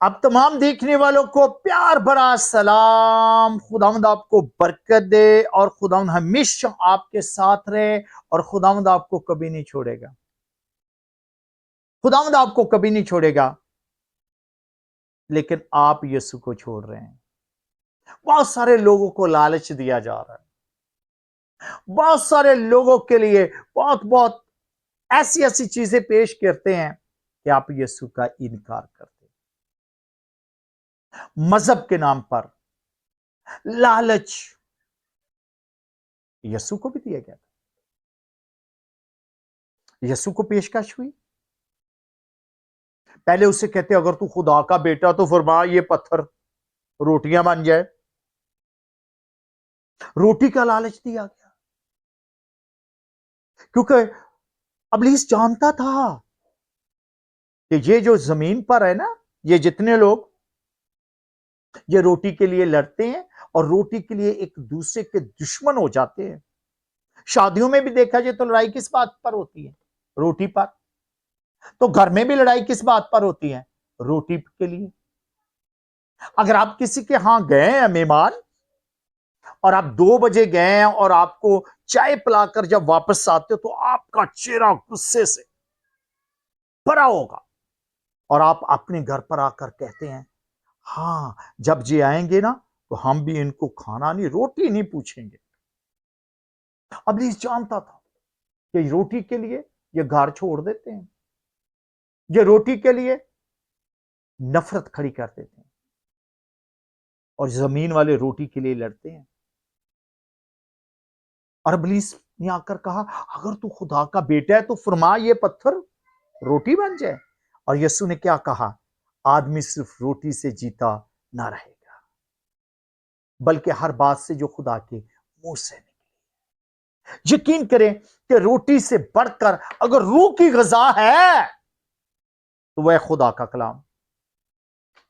अब तमाम देखने वालों को प्यार भरा सलाम। खुदावंद आपको बरकत दे और खुदावंद हमेशा आपके साथ रहे और खुदावंद आपको कभी नहीं छोड़ेगा। खुदावंद आपको कभी नहीं छोड़ेगा, लेकिन आप यीशु को छोड़ रहे हैं। बहुत सारे लोगों को लालच दिया जा रहा है, बहुत सारे लोगों के लिए बहुत बहुत ऐसी ऐसी चीजें पेश करते हैं कि आप यीशु का इनकार करते हैं। मजहब के नाम पर लालच यीशु को भी दिया गया था, यीशु को पेशकश हुई। पहले उससे कहते अगर तू खुदा का बेटा तो फरमा ये पत्थर रोटियां बन जाए। रोटी का लालच दिया गया, क्योंकि इब्लीस जानता था कि ये जो जमीन पर है ना, ये जितने लोग ये रोटी के लिए लड़ते हैं और रोटी के लिए एक दूसरे के दुश्मन हो जाते हैं। शादियों में भी देखा जाए तो लड़ाई किस बात पर होती है? रोटी पर। तो घर में भी लड़ाई किस बात पर होती है? रोटी के लिए। अगर आप किसी के यहां गए हैं मेहमान और आप 2 बजे गए हैं और आपको चाय पिलाकर जब वापस आते हो तो आपका चेहरा गुस्से से भरा होगा और आप अपने घर पर आकर कहते हैं हाँ जब जी आएंगे ना तो हम भी इनको खाना नहीं रोटी नहीं पूछेंगे। इब्लीस जानता था कि रोटी के लिए ये घर छोड़ देते हैं, ये रोटी के लिए नफरत खड़ी कर देते हैं और जमीन वाले रोटी के लिए लड़ते हैं। और इब्लीस ने आकर कहा अगर तू खुदा का बेटा है तो फरमा ये पत्थर रोटी बन जाए। और यीशु ने क्या कहा? आदमी सिर्फ रोटी से जीता ना रहेगा, बल्कि हर बात से जो खुदा के मुंह से निकले। यकीन करें कि रोटी से बढ़कर अगर रूह की ग़िज़ा है तो वह खुदा का कलाम।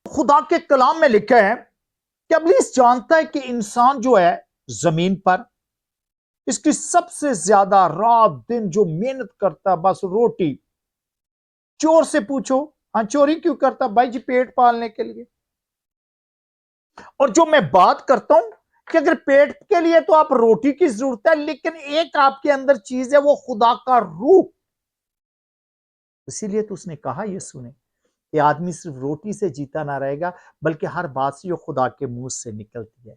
खुदा के कलाम में लिखा है कि इब्लीस जानता है कि इंसान जो है जमीन पर इसकी सबसे ज्यादा रात दिन जो मेहनत करता है बस रोटी। चोर से पूछो, हाँ चोरी क्यों करता? भाई जी पेट पालने के लिए। और जो मैं बात करता हूं कि अगर पेट के लिए तो आप रोटी की जरूरत है, लेकिन एक आपके अंदर चीज है वो खुदा का रूह। इसीलिए तो उसने कहा यीशु ने कि आदमी सिर्फ रोटी से जीता ना रहेगा, बल्कि हर बात से जो खुदा के मुंह से निकलती है।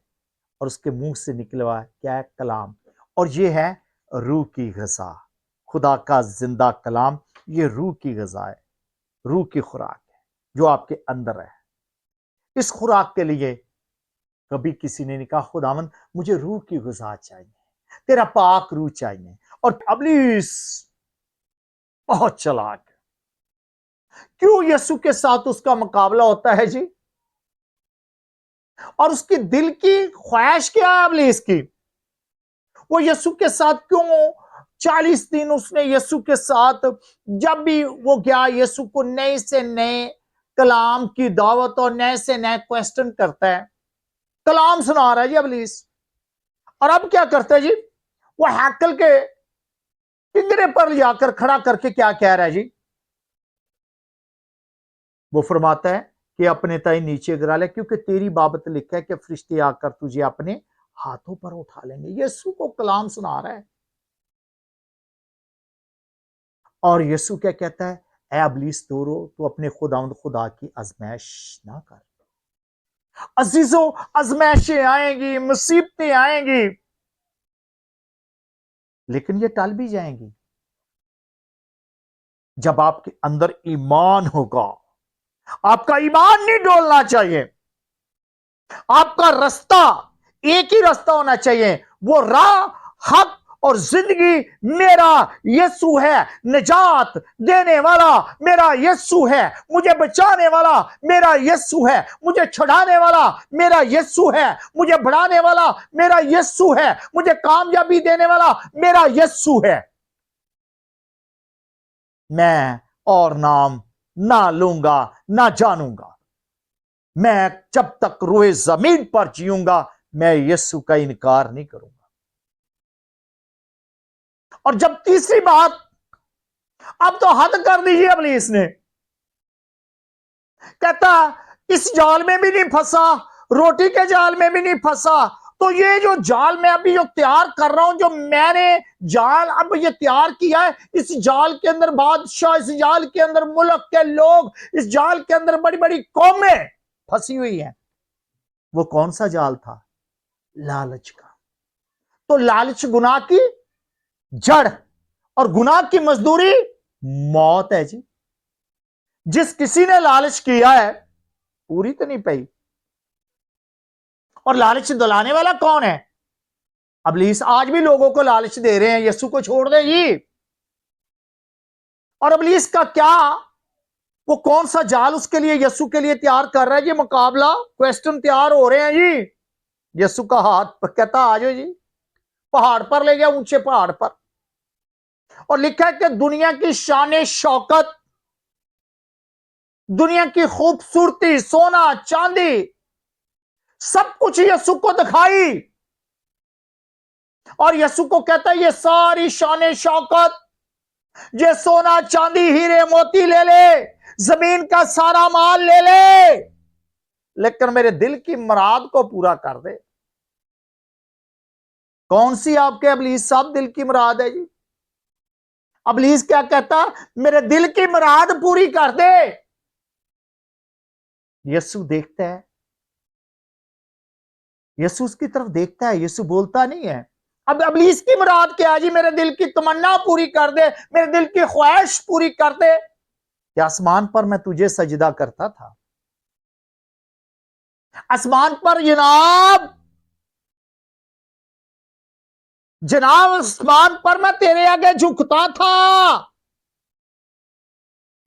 और उसके मुंह से निकलवा क्या है? कलाम। और ये है रूह की ग़िज़ा। खुदा का जिंदा कलाम ये रूह की ग़िज़ा है, रूह की खुराक है जो आपके अंदर है। इस खुराक के लिए कभी किसी ने नहीं कहा खुदावंद मुझे रूह की ग़िज़ा चाहिए, तेरा पाक रूह चाहिए। और इब्लीस बहुत चालाक है। क्यों यीशु के साथ उसका मुकाबला होता है जी? और उसकी दिल की ख्वाहिश क्या है इब्लीस की? वो यीशु के साथ क्यों 40 दिन उसने यीशु के साथ, जब भी वो गया यीशु को नए से नए कलाम की दावत और नए से नए क्वेश्चन करता है। कलाम सुना रहा है जी इब्लीस। और अब क्या करता है जी? वो हैकल के पिंजरे पर जाकर खड़ा करके क्या कह रहा है जी? वो फरमाता है कि अपने ताई नीचे गिरा ले, क्योंकि तेरी बाबत लिखा है कि फरिश्ते आकर तुझे अपने हाथों पर उठा लेंगे। यीशु को कलाम सुना रहा है। और यीशु क्या कहता है? ऐ इब्लीस दूर हो, तू अपने खुदावंद खुदा की आजमाइश ना कर। अजीजों आजमाइशें आएंगी, मुसीबतें आएंगी, लेकिन ये टल भी जाएंगी जब आपके अंदर ईमान होगा। आपका ईमान नहीं डोलना चाहिए। आपका रास्ता एक ही रास्ता होना चाहिए, वो राह हक और जिंदगी मेरा यीशु है। निजात देने वाला मेरा यीशु है। मुझे बचाने वाला मेरा यीशु है। मुझे छुड़ाने वाला मेरा यीशु है। मुझे बढ़ाने वाला मेरा यीशु है। मुझे कामयाबी देने वाला मेरा यीशु है। मैं और नाम ना लूंगा ना जानूंगा। मैं जब तक रूए जमीन पर जीऊंगा मैं यीशु का इनकार नहीं करूंगा। और जब तीसरी बात, अब तो हद कर दीजिए इब्लीस ने, कहता इस जाल में भी नहीं फंसा, रोटी के जाल में भी नहीं फंसा। तो ये जो जाल मैं अभी जो तैयार कर रहा हूं, जो मैंने जाल अब ये तैयार किया है, इस जाल के अंदर बादशाह, इस जाल के अंदर मुल्क के लोग, इस जाल के अंदर बड़ी बड़ी कौमें फंसी हुई हैं। वो कौन सा जाल था? लालच का। तो लालच गुनाह की जड़, और गुनाह की मजदूरी मौत है जी। जिस किसी ने लालच किया है, पूरी तो नहीं पाई। और लालच दिलाने वाला कौन है? इब्लीस। आज भी लोगों को लालच दे रहे हैं, यीशु को छोड़ दे जी। और इब्लीस का क्या, वो कौन सा जाल उसके लिए, यीशु के लिए तैयार कर रहा है जी? मुकाबला, क्वेश्चन तैयार हो रहे हैं जी। यीशु का हाथ कहता आ जाओ जी, पहाड़ पर ले गया, ऊंचे पहाड़ पर, और लिखा है कि दुनिया की शान शौकत, दुनिया की खूबसूरती, सोना चांदी, सब कुछ यीशु को दिखाई। और यीशु को कहता है ये सारी शान शौकत, ये सोना चांदी हीरे मोती ले ले, जमीन का सारा माल ले ले, लेकिन मेरे दिल की मुराद को पूरा कर दे। कौन सी आपके इब्लीस साहब दिल की मुराद है जी? इब्लीस क्या कहता? मेरे दिल की मुराद पूरी कर दे। यीशु देखता है, यीशु उसकी तरफ देखता है, यीशु बोलता नहीं है। अब इब्लीस की मुराद क्या है जी? मेरे दिल की तमन्ना पूरी कर दे, मेरे दिल की ख्वाहिश पूरी कर दे। कि आसमान पर मैं तुझे सजदा करता था, आसमान पर जनाब, जनाब आसमान पर मैं तेरे आगे झुकता था,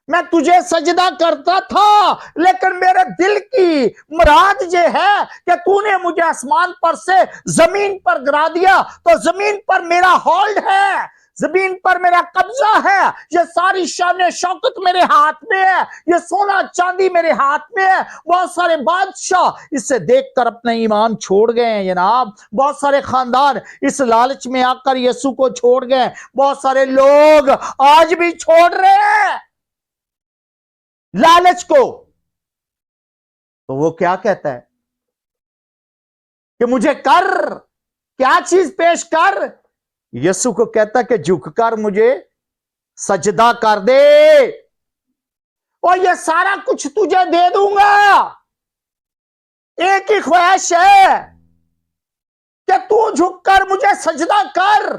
मैं तुझे सजदा करता था, लेकिन मेरे दिल की मुराद ये है कि तूने मुझे आसमान पर से जमीन पर गिरा दिया, तो जमीन पर मेरा होल्ड है, जमीन पर मेरा कब्जा है, ये सारी शान शौकत मेरे हाथ में है, ये सोना चांदी मेरे हाथ में है। बहुत सारे बादशाह इससे देखकर अपने ईमान छोड़ गए हैं जनाब। बहुत सारे खानदान इस लालच में आकर यीशु को छोड़ गए, बहुत सारे लोग आज भी छोड़ रहे हैं लालच को। तो वो क्या कहता है कि मुझे कर, क्या चीज पेश कर? यीशु को कहता कि झुककर मुझे सजदा कर दे, और ये सारा कुछ तुझे दे दूंगा। एक ही ख्वाहिश है कि तू झुककर मुझे सजदा कर।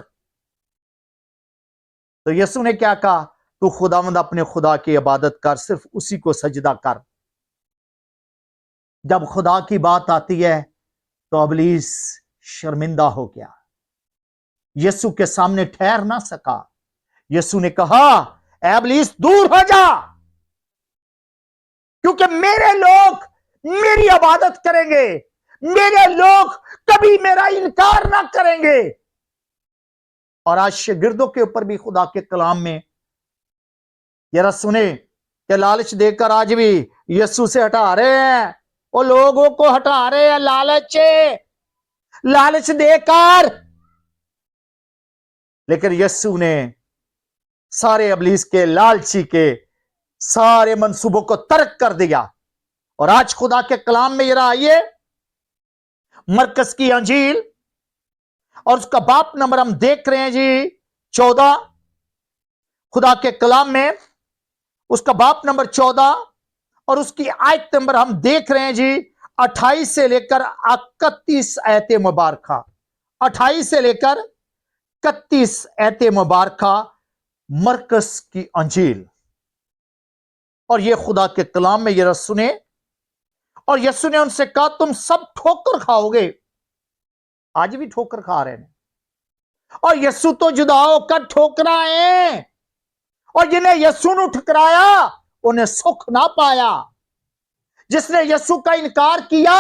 तो यीशु ने क्या कहा? तू खुदावंद अपने खुदा की इबादत कर, सिर्फ उसी को सजदा कर। जब खुदा की बात आती है तो इब्लीस शर्मिंदा हो गया, यीशु के सामने ठहर ना सका। यीशु ने कहा इब्लीस दूर हो जा, क्योंकि मेरे लोग मेरी इबादत करेंगे, मेरे लोग कभी मेरा इनकार ना करेंगे। और आज शागिर्दों के ऊपर भी खुदा के कलाम में जरा सुने कि लालच देकर आज भी यीशु से हटा रहे हैं, वो लोगों को हटा रहे हैं लालच, लालच देकर। लेकिन यीशु ने सारे इब्लीस के लालची के सारे मंसूबों को तर्क कर दिया। और आज खुदा के कलाम में जरा आइए, मरकस की अंजील और उसका बाप नंबर हम देख रहे हैं जी 14, खुदा के कलाम में उसका बाप नंबर 14 और उसकी आयत नंबर हम देख रहे हैं जी 28 से लेकर 31 आयते मुबारका, 28 से लेकर 31 आयते मुबारका, मरकस की अंजील। और ये खुदा के कलाम में ये सुने, और यीशु ने उनसे कहा तुम सब ठोकर खाओगे। आज भी ठोकर खा रहे हैं, और यीशु तो जुदा होकर ठोकरा है, और जिन्हें यीशु ने ठुकराया उन्हें सुख ना पाया। जिसने यीशु का इनकार किया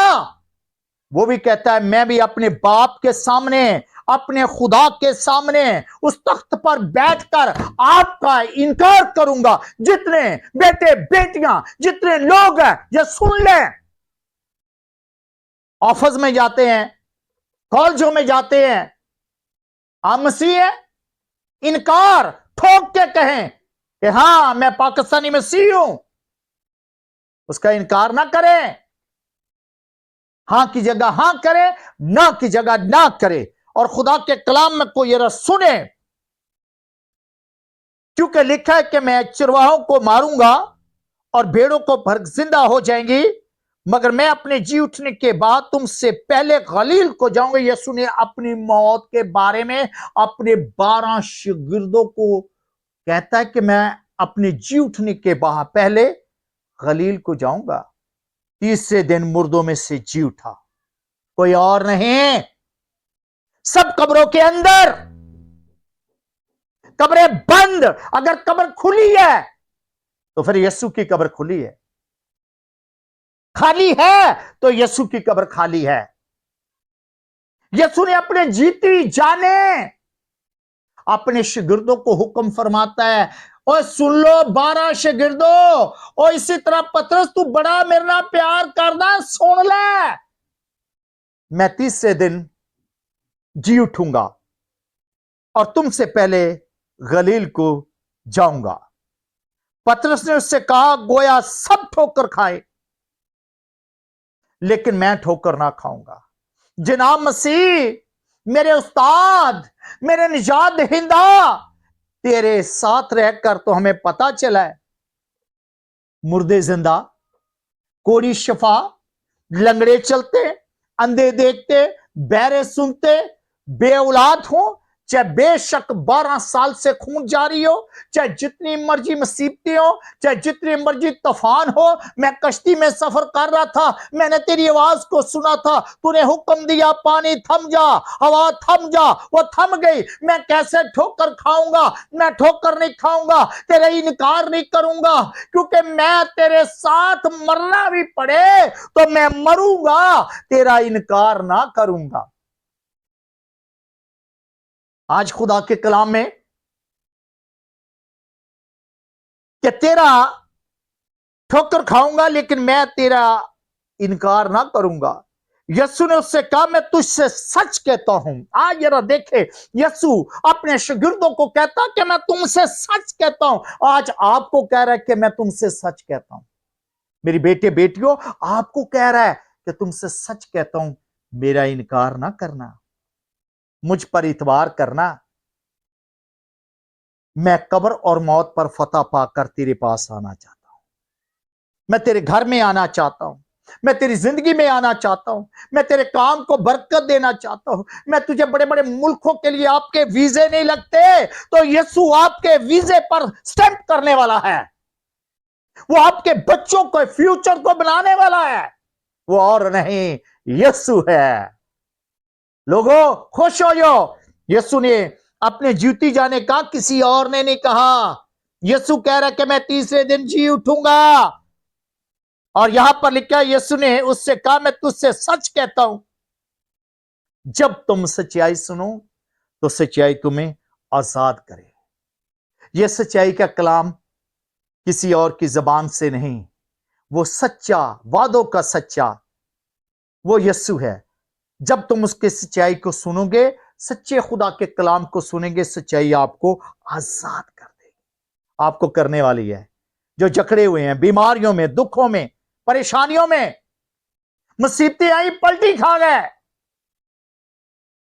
वो भी कहता है मैं भी अपने बाप के सामने, अपने खुदा के सामने उस तख्त पर बैठकर आपका इनकार करूंगा। जितने बेटे बेटियां, जितने लोग हैं, ये सुन लें, ऑफिस में जाते हैं, कॉलेजों में जाते हैं, आप मसीह है, इनकार ठोक के कहें कि हां मैं पाकिस्तानी मसीह हूं, उसका इनकार ना करें, हां की जगह हां करें, ना की जगह ना करें, और खुदा के कलाम में कोई ये सुने, क्योंकि लिखा है कि मैं चिरवाहों को मारूंगा और भेड़ों को भर जिंदा हो जाएंगी, मगर मैं अपने जी उठने के बाद तुमसे पहले गलील को जाऊंगा। यीशु ने अपनी मौत के बारे में अपने 12 शागिर्दों को कहता है कि मैं अपने जी उठने के बाद पहले गलील को जाऊंगा। तीसरे दिन मुर्दों में से जी उठा, कोई और नहीं, सब कब्रों के अंदर, कब्रें बंद। अगर कब्र खुली है तो फिर यीशु की कब्र खुली है, खाली है तो यीशु की कब्र खाली है। यीशु ने अपने जीती जाने अपने शागिर्दों को हुक्म फरमाता है, और सुन लो 12 शागिर्दों, और इसी तरह पतरस तू बड़ा मेरे नाल प्यार करना, सुन ले, मैं तीसरे दिन जी उठूंगा और तुमसे पहले गलील को जाऊंगा। पतरस ने उससे कहा, गोया सब ठोकर खाए लेकिन मैं ठोकर ना खाऊंगा। जनाब मसीह, मेरे उस्ताद, मेरे निजात दहिंदा, तेरे साथ रहकर तो हमें पता चला है मुर्दे जिंदा, कोड़ी शफा, लंगड़े चलते, अंधे देखते, बहरे सुनते, बे औलाद हो, चाहे बेशक 12 साल से खून जारी हो, चाहे जितनी मर्जी मुसीबतें हो, चाहे जितनी मर्जी तूफान हो। मैं कश्ती में सफर कर रहा था, मैंने तेरी आवाज को सुना था, तूने हुक्म दिया पानी थम जा, हवा थम जा, वो थम गई। मैं कैसे ठोकर खाऊंगा? मैं ठोकर नहीं खाऊंगा, तेरा इनकार नहीं करूंगा, क्योंकि मैं तेरे साथ मरना भी पड़े तो मैं मरूंगा, तेरा इनकार ना करूंगा। आज खुदा के कलाम में कि तेरा ठोकर खाऊंगा लेकिन मैं तेरा इनकार ना करूंगा। यीशु ने उससे कहा, मैं तुझसे सच कहता हूं। आज जरा देखे, यीशु अपने शागिर्दों को कहता कि मैं तुमसे सच कहता हूं। आज आपको कह रहा है कि मैं तुमसे सच कहता हूं। मेरी बेटे बेटियों, आपको कह रहा है कि तुमसे सच कहता हूं, मेरा इनकार ना करना, मुझ पर इतबार करना। मैं कब्र और मौत पर फतह पाकर तेरे पास आना चाहता हूं, मैं तेरे घर में आना चाहता हूं, मैं तेरी जिंदगी में आना चाहता हूं, मैं तेरे काम को बरकत देना चाहता हूं। मैं तुझे बड़े बड़े मुल्कों के लिए आपके वीजे नहीं लगते, तो यीशु आपके वीजे पर स्टैंप करने वाला है। वो आपके बच्चों को, फ्यूचर को बनाने वाला है, वो और नहीं, यीशु है। लोगों खुश हो जाओ, यीशु ने अपने जीती जाने का, किसी और ने नहीं कहा। यीशु कह रहा है कि मैं तीसरे दिन जी उठूंगा, और यहां पर लिखा है, यीशु ने उससे कहा, मैं तुझसे सच कहता हूं, जब तुम सच्चाई सुनो तो सच्चाई तुम्हें आजाद करे। यह सच्चाई का कलाम किसी और की जबान से नहीं, वो सच्चा, वादों का सच्चा, वो यीशु है। जब तुम उसके सच्चाई को सुनोगे, सच्चे खुदा के कलाम को सुनेंगे, सच्चाई आपको आजाद कर देगी। आपको करने वाली है। जो जकड़े हुए हैं बीमारियों में, दुखों में, परेशानियों में, मुसीबतें आई पलटी खा गए,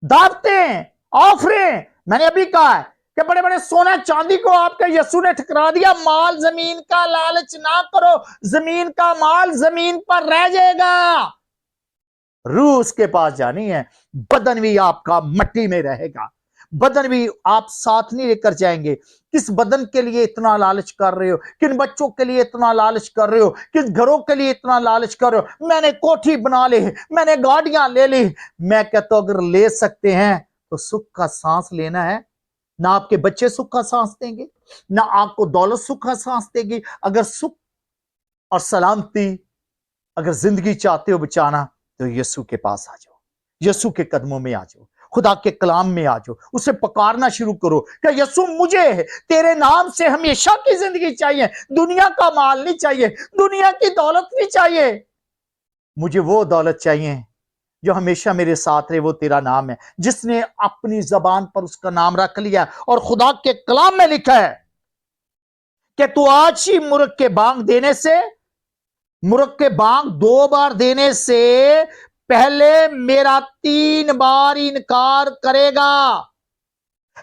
दावतें, ऑफरें, मैंने अभी कहा है कि बड़े बड़े सोना चांदी को आपके यीशु ने ठुकरा दिया। माल जमीन का लालच ना करो, जमीन का माल जमीन पर रह जाएगा, रूह उसके पास जानी है। बदन भी आपका मट्टी में रहेगा, बदन भी आप साथ नहीं लेकर जाएंगे। किस बदन के लिए इतना लालच कर रहे हो? किन बच्चों के लिए इतना लालच कर रहे हो? किस घरों के लिए इतना लालच कर रहे हो? मैंने कोठी बना ली, मैंने गाड़ियां ले ली। मैं कहता हूं, अगर ले सकते हैं तो सुख का सांस लेना है। ना आपके बच्चे सुख का सांस देंगे, ना आपको दौलत सुख का सांस देगी। अगर सुख और सलामती, अगर जिंदगी चाहते हो बचाना, तो यीशु के पास आ जाओ, यीशु के कदमों में आ जाओ, खुदा के कलाम में आ जाओ, उसे पुकारना शुरू करो कि यीशु मुझे तेरे नाम से हमेशा की जिंदगी चाहिए, दुनिया का माल नहीं चाहिए, दुनिया की दौलत नहीं चाहिए, मुझे वो दौलत चाहिए जो हमेशा मेरे साथ रहे, वो तेरा नाम है। जिसने अपनी जबान पर उसका नाम रख लिया, और खुदा के कलाम में लिखा है कि तू आज ही मुर्ग के बांग देने से मुर्ग के बांग 2 बार देने से पहले मेरा 3 बार इनकार करेगा।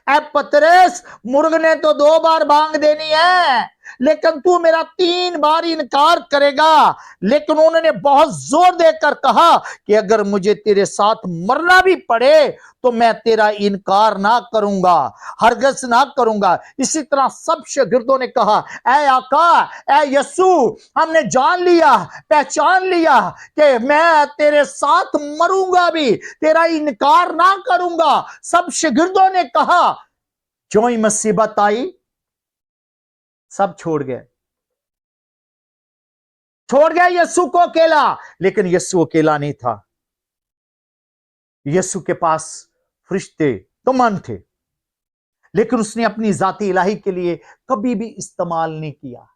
ऐ पतरस, मुर्ग ने तो 2 बार बांग देनी है, लेकिन तू मेरा 3 बार इनकार करेगा। लेकिन उन्होंने बहुत जोर देकर कहा कि अगर मुझे तेरे साथ मरना भी पड़े तो मैं तेरा इनकार ना करूंगा, हरगिज़ ना करूंगा। इसी तरह सब शागिर्दों ने कहा, ऐ आका, ऐ यीशु, हमने जान लिया, पहचान लिया कि मैं तेरे साथ मरूंगा भी, तेरा इनकार ना करूंगा। सब शागिर्दों ने कहा। जो ही मुसीबत आई सब छोड़ गए यीशु को अकेला। लेकिन यीशु अकेला नहीं था। यीशु के पास फरिश्ते तो मन थे, लेकिन उसने अपनी जाती इलाही के लिए कभी भी इस्तेमाल नहीं किया।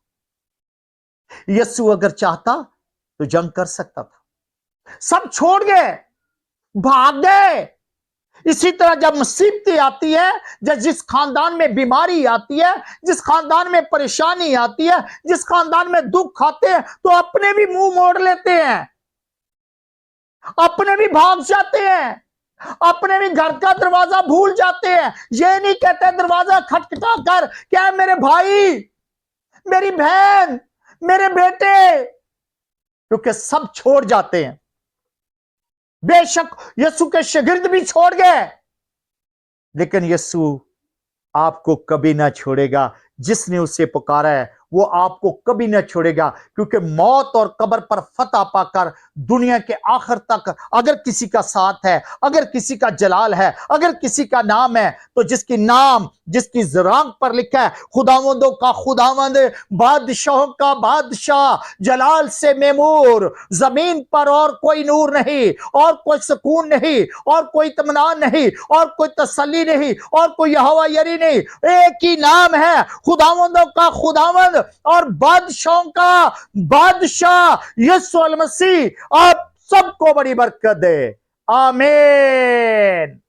यीशु अगर चाहता तो जंग कर सकता था। सब छोड़ गए, भाग गए। इसी तरह जब मुसीबतें आती है, जब जिस खानदान में बीमारी आती है, जिस खानदान में परेशानी आती है, जिस खानदान में दुख आते हैं, तो अपने भी मुंह मोड़ लेते हैं, अपने भी भाग जाते हैं, अपने भी घर का दरवाजा भूल जाते हैं। ये नहीं कहते दरवाजा खटखटा कर, क्या मेरे भाई, मेरी बहन, मेरे बेटे, क्योंकि सब छोड़ जाते हैं। बेशक यीशु के शागिर्द भी छोड़ गए, लेकिन यीशु आपको कभी ना छोड़ेगा। जिसने उसे पुकारा है वो आपको कभी ना छोड़ेगा, क्योंकि मौत और कब्र पर फतह पाकर दुनिया के आखिर तक अगर किसी का साथ है, अगर किसी का जलाल है, अगर किसी का नाम है, तो जिसकी नाम, जिसकी ज़रांग पर लिखा है खुदावंदों का खुदावंद, बादशाहों का बादशाह, जलाल से मेमूर, जमीन पर और कोई नूर नहीं, और कोई सुकून नहीं, और कोई इत्मीनान नहीं, और कोई तसल्ली नहीं, और कोई यहोवा यरी नहीं। एक ही नाम है, खुदावंदों का खुदावंद और बादशाहों का बादशाह यीशु मसीह। आप सबको बड़ी बरकत दे। आमीन।